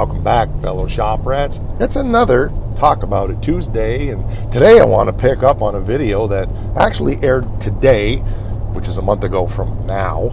Welcome back, fellow shop rats. It's another Talk About It Tuesday, and today I want to pick up on a video that actually aired today, which is a month ago from now,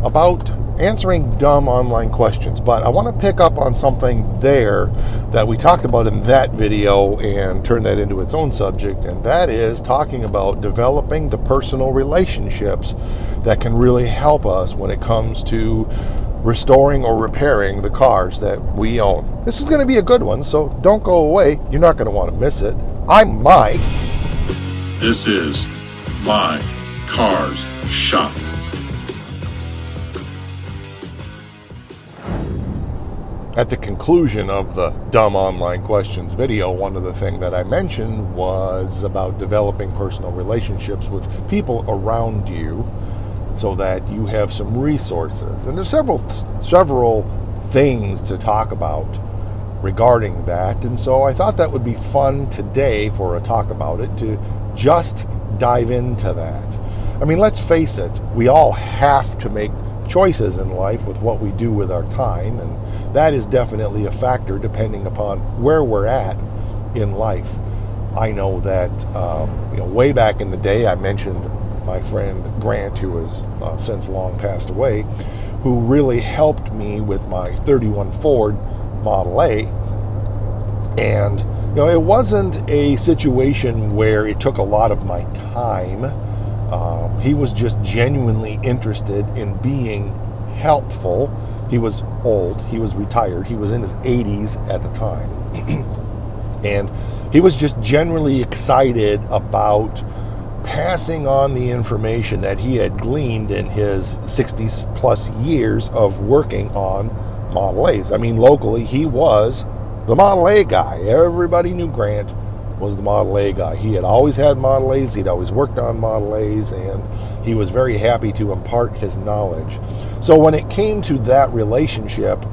about answering dumb online questions. But I want to pick up on something there that we talked about in that video and turn that into its own subject, and that is talking about developing the personal relationships that can really help us when it comes to restoring or repairing the cars that we own. This is going to be a good one, so don't go away. You're not going to want to miss it. I'm Mike. This is My Cars Shop. At the conclusion of the Dumb Online Questions video, one of the things that I mentioned was about developing personal relationships with people around you so that you have some resources. And there's several things to talk about regarding that. And so I thought that would be fun today for a Talk About It to just dive into that. I mean, let's face it, we all have to make choices in life with what we do with our time, and that is definitely a factor depending upon where we're at in life. I know that way back in the day, I mentioned my friend Grant, who has since long passed away, who really helped me with my 31 Ford Model A. And it wasn't a situation where it took a lot of my time. He was just genuinely interested in being helpful. He was old, he was retired, he was in his 80s at the time. And he was just generally excited about passing on the information that he had gleaned in his 60 plus years of working on Model A's. I mean, locally, he was the Model A guy. Everybody knew Grant was the Model A guy. He had always had Model A's, he'd always worked on Model A's, and he was very happy to impart his knowledge. So when it came to that relationship,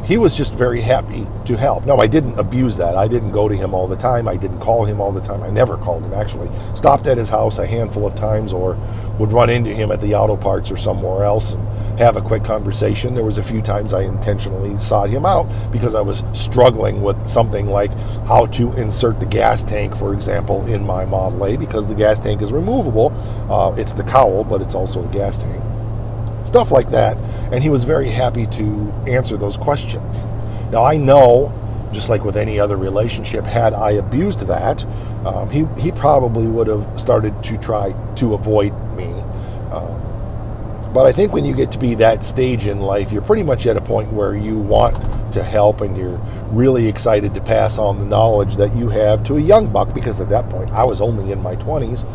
he was just very happy to help. Now, I didn't abuse that. I didn't go to him all the time. I didn't call him all the time. I never called him, actually. Stopped at his house a handful of times, or would run into him at the auto parts or somewhere else and have a quick conversation. There was a few times I intentionally sought him out because I was struggling with something like how to insert the gas tank, for example, in my Model A, because the gas tank is removable. It's the cowl, but it's also the gas tank. Stuff like that, and he was very happy to answer those questions. Now, I know, just like with any other relationship, had I abused that, he probably would have started to try to avoid me. But I think when you get to be that stage in life, you're pretty much at a point where you want to help, and you're really excited to pass on the knowledge that you have to a young buck, because at that point, I was only in my 20s,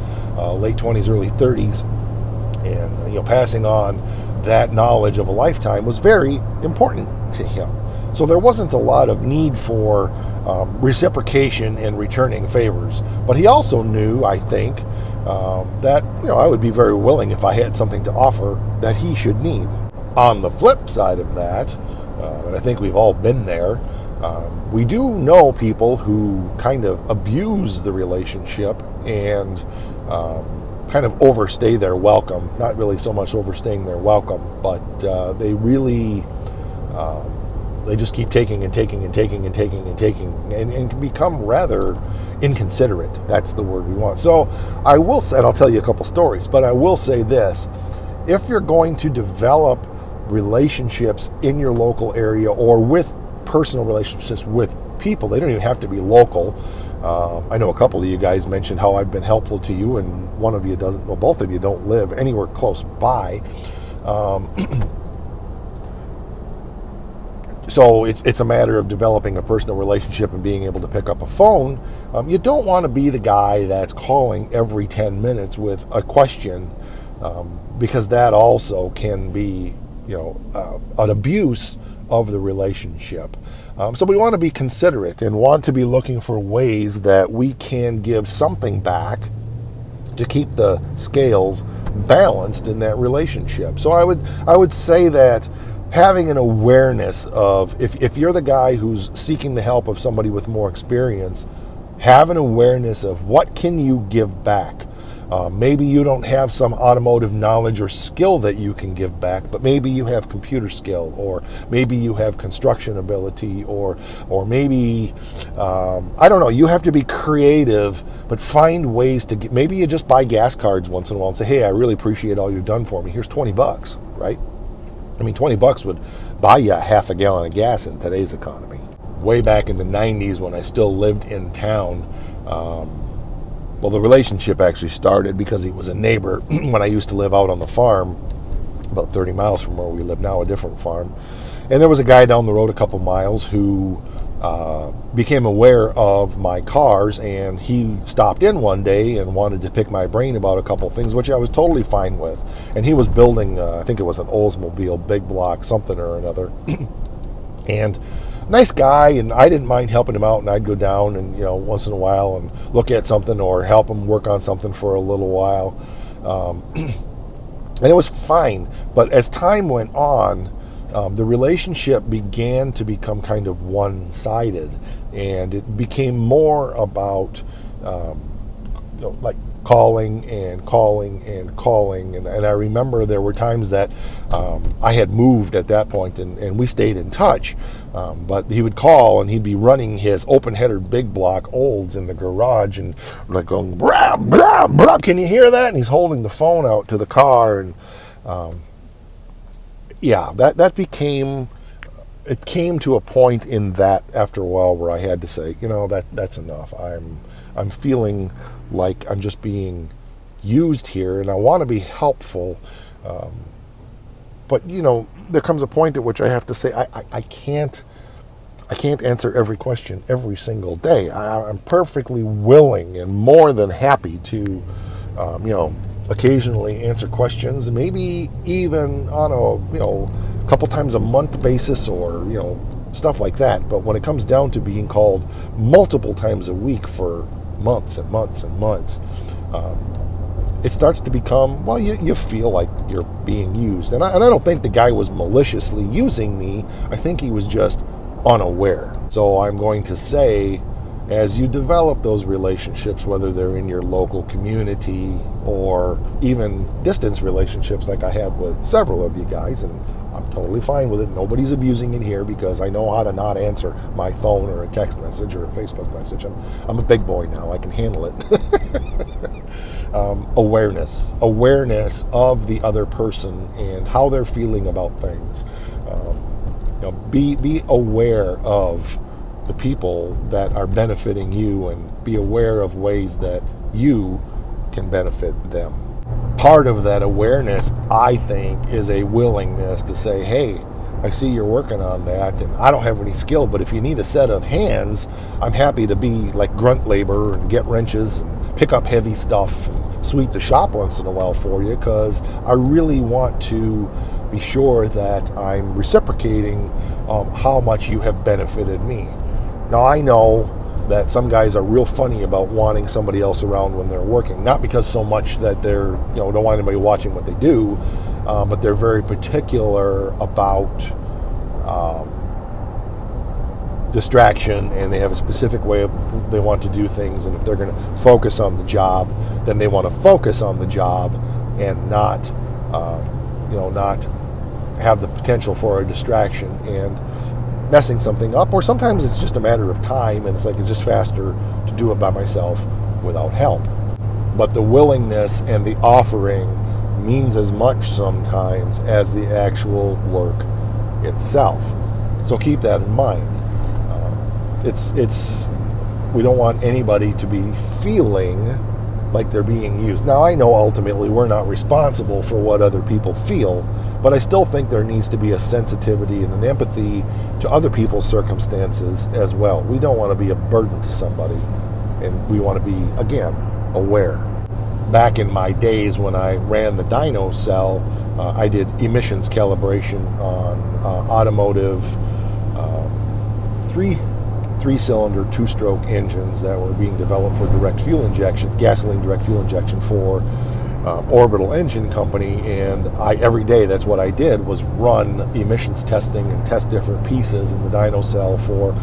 late 20s, early 30s. And passing on that knowledge of a lifetime was very important to him. So there wasn't a lot of need for reciprocation and returning favors. But he also knew, I think, that I would be very willing if I had something to offer that he should need. On the flip side of that, and I think we've all been there, we do know people who kind of abuse the relationship and kind of overstay their welcome. Not really so much overstaying their welcome, but they really they just keep taking and taking and taking and taking and taking, and can become rather inconsiderate. That's the word we want. So I will say, and I'll tell you a couple stories, but I will say this: if you're going to develop relationships in your local area, or with personal relationships with people, they don't even have to be local. I know a couple of you guys mentioned how I've been helpful to you, and one of you doesn't, well, both of you don't live anywhere close by. So it's a matter of developing a personal relationship and being able to pick up a phone. You don't want to be the guy that's calling every 10 minutes with a question, because that also can be, an abuse of the relationship. So we want to be considerate and want to be looking for ways that we can give something back to keep the scales balanced in that relationship. So I would say that having an awareness of, if you're the guy who's seeking the help of somebody with more experience, have an awareness of what can you give back. Maybe you don't have some automotive knowledge or skill that you can give back, but maybe you have computer skill, or maybe you have construction ability, or maybe, I don't know, you have to be creative, but find ways to get, maybe you just buy gas cards once in a while and say, hey, I really appreciate all you've done for me. Here's $20, right? I mean, $20 would buy you a half a gallon of gas in today's economy. Way back in the 90s when I still lived in town, well, the relationship actually started because he was a neighbor when I used to live out on the farm, about 30 miles from where we live now, a different farm. And there was a guy down the road a couple miles who became aware of my cars, and he stopped in one day and wanted to pick my brain about a couple things, which I was totally fine with. And he was building, I think it was an Oldsmobile big block, something or another. And nice guy, and I didn't mind helping him out, and I'd go down and, once in a while and look at something or help him work on something for a little while. And it was fine. But as time went on, the relationship began to become kind of one-sided, and it became more about like calling and calling and calling. And I remember there were times that I had moved at that point, and we stayed in touch. But he would call, and he'd be running his open-header big block Olds in the garage, and like going, brah, brah, brah. Can you hear that? And he's holding the phone out to the car. And that became, it came to a point in that after a while where I had to say, that's enough. I'm feeling like I'm just being used here, and I want to be helpful. But there comes a point at which I have to say I can't answer every question every single day. I'm perfectly willing and more than happy to, occasionally answer questions, maybe even on a couple times a month basis, or stuff like that. But when it comes down to being called multiple times a week for months and months and months, it starts to become, well, you feel like you're being used. And I don't think the guy was maliciously using me. I think he was just unaware. So I'm going to say, as you develop those relationships, whether they're in your local community or even distance relationships like I have with several of you guys, and I'm totally fine with it. Nobody's abusing it here because I know how to not answer my phone or a text message or a Facebook message. I'm a big boy now. I can handle it. Awareness of the other person and how they're feeling about things. Be aware of the people that are benefiting you, and be aware of ways that you can benefit them. Part of that awareness, I think, is a willingness to say, hey, I see you're working on that, and I don't have any skill, but if you need a set of hands, I'm happy to be like grunt labor and get wrenches and pick up heavy stuff and sweep the shop once in a while for you, because I really want to be sure that I'm reciprocating how much you have benefited me. Now, I know that some guys are real funny about wanting somebody else around when they're working, not because so much that they're, don't want anybody watching what they do, but they're very particular about distraction, and they have a specific way they want to do things. And if they're going to focus on the job, then they want to focus on the job and not have the potential for a distraction and messing something up. Or sometimes it's just a matter of time, and it's just faster to do it by myself without help. But the willingness and the offering means as much sometimes as the actual work itself. So keep that in mind. We don't want anybody to be feeling like they're being used. Now, I know ultimately we're not responsible for what other people feel, but I still think there needs to be a sensitivity and an empathy to other people's circumstances as well. We don't want to be a burden to somebody, and we want to be, again, aware. Back in my days when I ran the dyno cell, I did emissions calibration on automotive three-cylinder, two-stroke engines that were being developed for direct fuel injection, gasoline direct fuel injection for Orbital Engine Company. And every day, that's what I did, was run emissions testing and test different pieces in the dyno cell for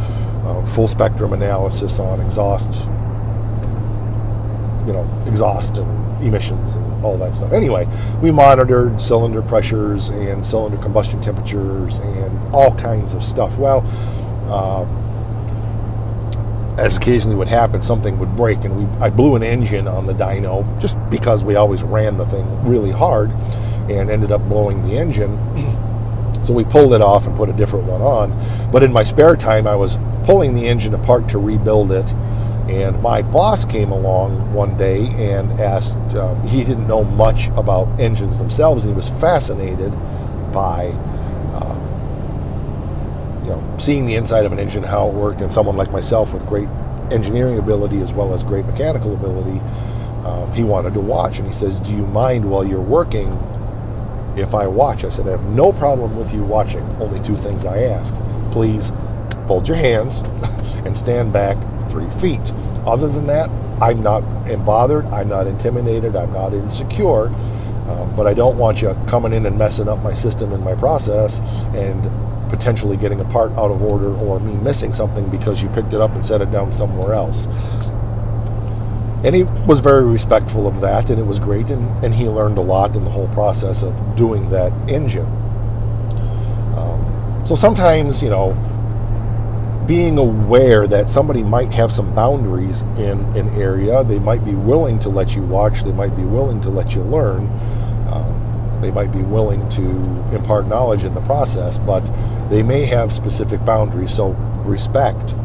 full spectrum analysis on exhaust exhaust and emissions and all that stuff. Anyway, we monitored cylinder pressures and cylinder combustion temperatures and all kinds of stuff. Well, as occasionally would happen, something would break, and I blew an engine on the dyno just because we always ran the thing really hard, and ended up blowing the engine. So we pulled it off and put a different one on. But in my spare time, I was pulling the engine apart to rebuild it. And my boss came along one day and asked, he didn't know much about engines themselves, and he was fascinated by seeing the inside of an engine, how it worked, and someone like myself with great engineering ability as well as great mechanical ability, he wanted to watch. And he says, do you mind while you're working if I watch? I said, I have no problem with you watching. Only two things I ask. Please fold your hands and stand back 3 feet. Other than that, I'm not bothered, I'm not intimidated, I'm not insecure, but I don't want you coming in and messing up my system and my process and potentially getting a part out of order, or me missing something because you picked it up and set it down somewhere else. And he was very respectful of that, and it was great, and he learned a lot in the whole process of doing that engine. So sometimes, being aware that somebody might have some boundaries in an area, they might be willing to let you watch, they might be willing to let you learn, they might be willing to impart knowledge in the process, but they may have specific boundaries, so respect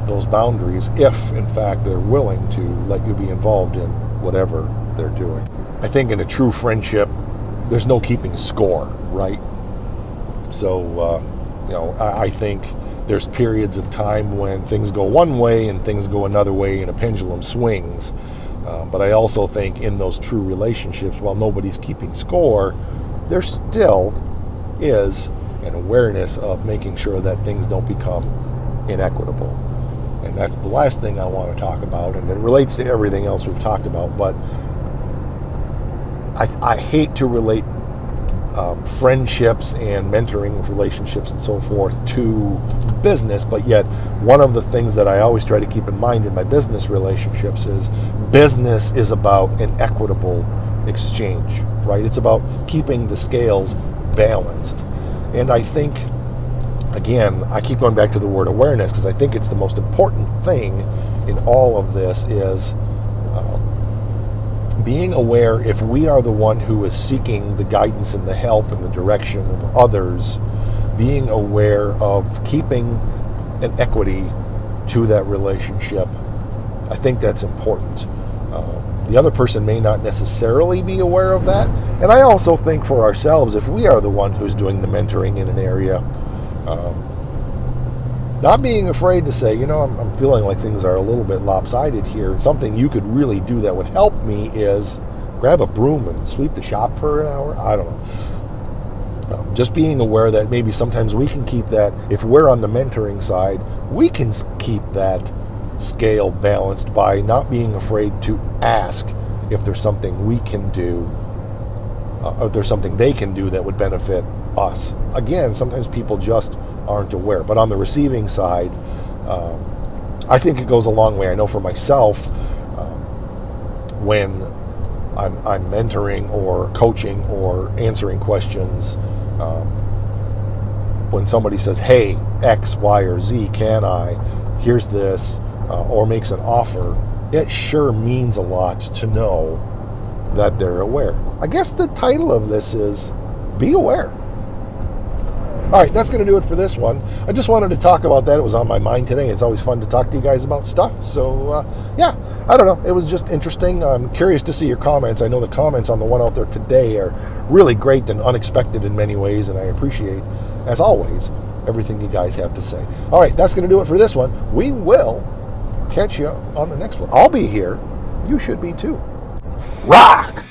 those boundaries if, in fact, they're willing to let you be involved in whatever they're doing. I think in a true friendship, there's no keeping score, right? So, I think there's periods of time when things go one way and things go another way and a pendulum swings. But I also think in those true relationships, while nobody's keeping score, there still is an awareness of making sure that things don't become inequitable. And that's the last thing I want to talk about, and it relates to everything else we've talked about, but I hate to relate friendships and mentoring relationships and so forth to business, but yet one of the things that I always try to keep in mind in my business relationships is business is about an equitable exchange, right? It's about keeping the scales balanced. And I think, again, I keep going back to the word awareness because I think it's the most important thing in all of this is being aware if we are the one who is seeking the guidance and the help and the direction of others, being aware of keeping an equity to that relationship. I think that's important. The other person may not necessarily be aware of that. And I also think for ourselves, if we are the one who's doing the mentoring in an area, not being afraid to say, I'm feeling like things are a little bit lopsided here. Something you could really do that would help me is grab a broom and sweep the shop for an hour. I don't know. Just being aware that maybe sometimes we can keep that, if we're on the mentoring side, we can keep that scale balanced by not being afraid to ask if there's something we can do, or if there's something they can do that would benefit us. Again, sometimes people just aren't aware. But on the receiving side, I think it goes a long way. I know for myself, when I'm mentoring or coaching or answering questions, when somebody says, hey, X, Y, or Z, can I? Here's this, or makes an offer, it sure means a lot to know that they're aware. I guess the title of this is Be Aware. All right, that's going to do it for this one. I just wanted to talk about that. It was on my mind today. It's always fun to talk to you guys about stuff. So, yeah, I don't know. It was just interesting. I'm curious to see your comments. I know the comments on the one out there today are really great and unexpected in many ways, and I appreciate, as always, everything you guys have to say. All right, that's going to do it for this one. We will catch you on the next one. I'll be here. You should be too. Rock!